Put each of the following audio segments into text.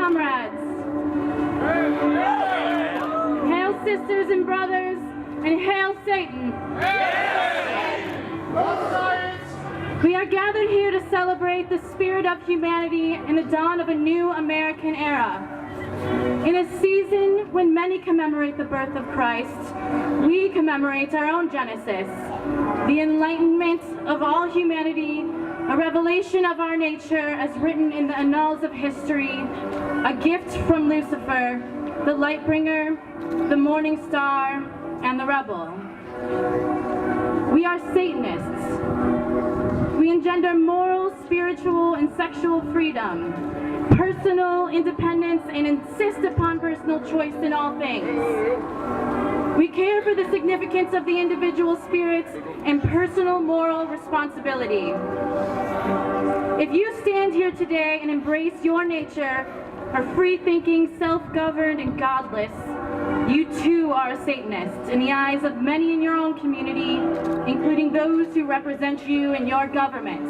comrades. Hail sisters and brothers, and hail Satan. We are gathered here to celebrate the spirit of humanity and the dawn of a new American era. In a season when many commemorate the birth of Christ, we commemorate our own Genesis, the enlightenment of all humanity, a revelation of our nature as written in the annals of history, a gift from Lucifer, the light bringer, the morning star, and the rebel. We are Satanists. We engender moral, spiritual, and sexual freedom, personal independence, and insist upon personal choice in all things. We care for the significance of the individual spirit and personal moral responsibility. If you stand here today and embrace your nature, are free-thinking, self-governed, and godless, you too are a Satanist in the eyes of many in your own community, including those who represent you in your governments.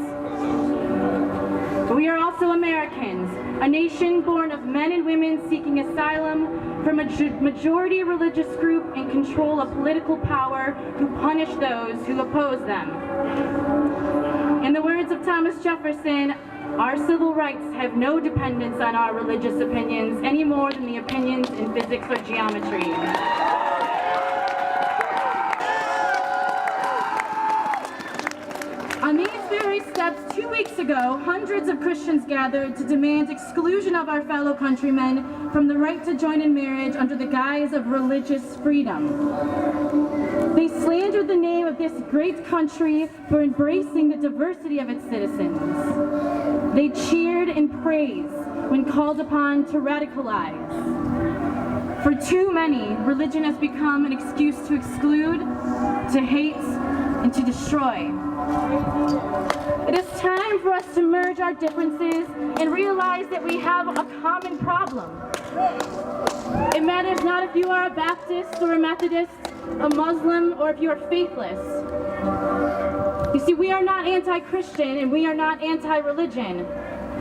We are also Americans, a nation born of men and women seeking asylum from a majority religious group in control of political power who punish those who oppose them. In the words of Thomas Jefferson, our civil rights have no dependence on our religious opinions any more than the opinions in physics or geometry. On these very steps, 2 weeks ago, hundreds of Christians gathered to demand exclusion of our fellow countrymen from the right to join in marriage under the guise of religious freedom. They slandered the name of this great country for embracing the diversity of its citizens. They cheered and praised when called upon to radicalize. For too many, religion has become an excuse to exclude, to hate, and to destroy. It is time for us to merge our differences and realize that we have a common problem. It matters not if you are a Baptist or a Methodist, a Muslim, or if you are faithless. You see, we are not anti-Christian and we are not anti-religion,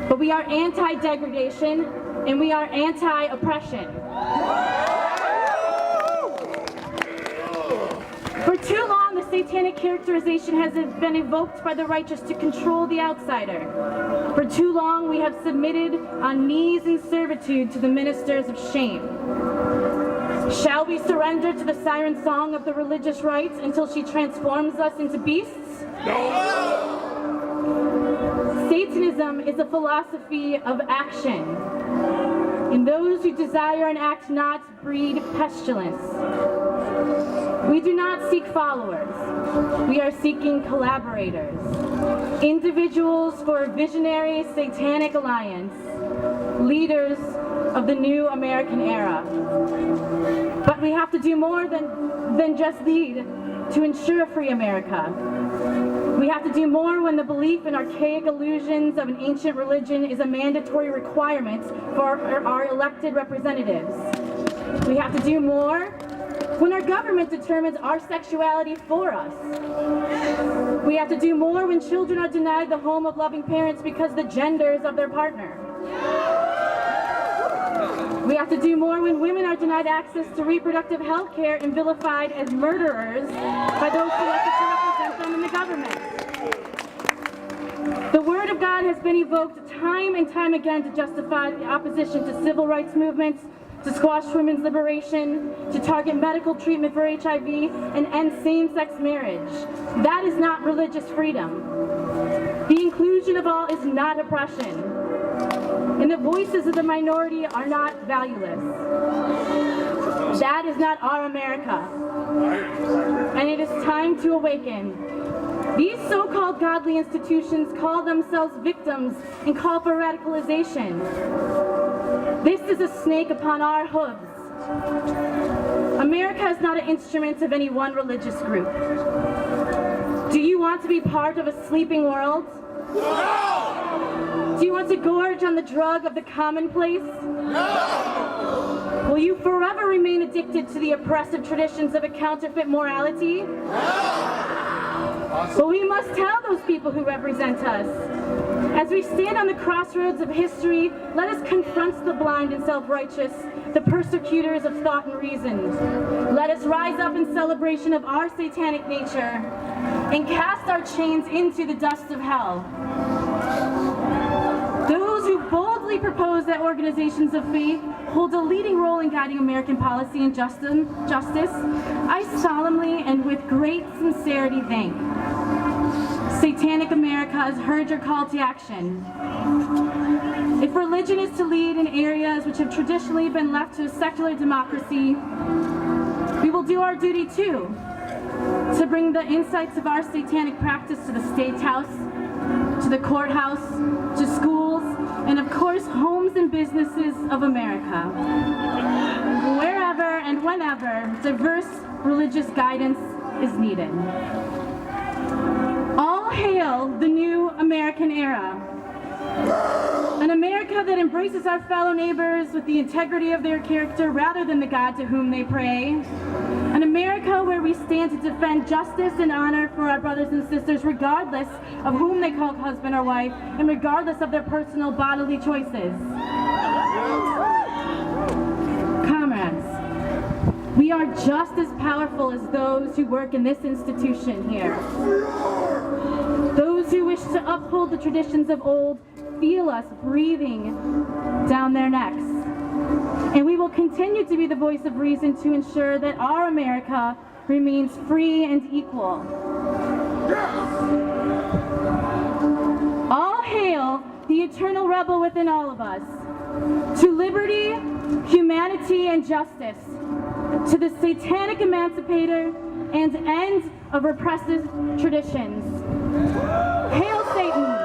but we are anti-degradation and we are anti-oppression. For too long, the Satanic characterization has been evoked by the righteous to control the outsider. For too long, we have submitted on knees in servitude to the ministers of shame. Shall we surrender to the siren song of the religious right until she transforms us into beasts? No! Satanism is a philosophy of action, and those who desire and act not breed pestilence. We do not seek followers. We are seeking collaborators, individuals for a visionary satanic alliance, leaders of the new American era. But we have to do more than just lead to ensure a free America. We have to do more when the belief in archaic illusions of an ancient religion is a mandatory requirement for our elected representatives. We have to do more when our government determines our sexuality for us. We have to do more when children are denied the home of loving parents because the genders of their partner. We have to do more when women are denied access to reproductive health care and vilified as murderers by those selected to represent them in the government. The word of God has been evoked time and time again to justify the opposition to civil rights movements, to squash women's liberation, to target medical treatment for HIV, and end same-sex marriage. That is not religious freedom. The inclusion of all is not oppression. And the voices of the minority are not valueless. That is not our America. And it is time to awaken. These so-called godly institutions call themselves victims and call for radicalization. This is a snake upon our hooves. America is not an instrument of any one religious group. Do you want to be part of a sleeping world? No! Do you want to gorge on the drug of the commonplace? No! Will you forever remain addicted to the oppressive traditions of a counterfeit morality? No! But we must tell those people who represent us As we stand on the crossroads of history, let us confront the blind and self-righteous, the persecutors of thought and reason. Let us rise up in celebration of our satanic nature and cast our chains into the dust of hell. Those who boldly propose that organizations of faith hold a leading role in guiding American policy and justice, I solemnly and with great sincerity thank. Satanic America has heard your call to action. If religion is to lead in areas which have traditionally been left to a secular democracy, we will do our duty too, to bring the insights of our satanic practice to the State House, to the courthouse, to schools, and of course, homes and businesses of America. Wherever and whenever diverse religious guidance is needed. All hail the new American era. An America that embraces our fellow neighbors with the integrity of their character rather than the God to whom they pray. An America where we stand to defend justice and honor for our brothers and sisters regardless of whom they call husband or wife and regardless of their personal bodily choices. Comrades, we are just as powerful as those who work in this institution here. Those who wish to uphold the traditions of old feel us breathing down their necks. And we will continue to be the voice of reason to ensure that our America remains free and equal. All hail the eternal rebel within all of us. To liberty, humanity, and justice. To the satanic emancipator and end of repressive traditions. Hail Satan!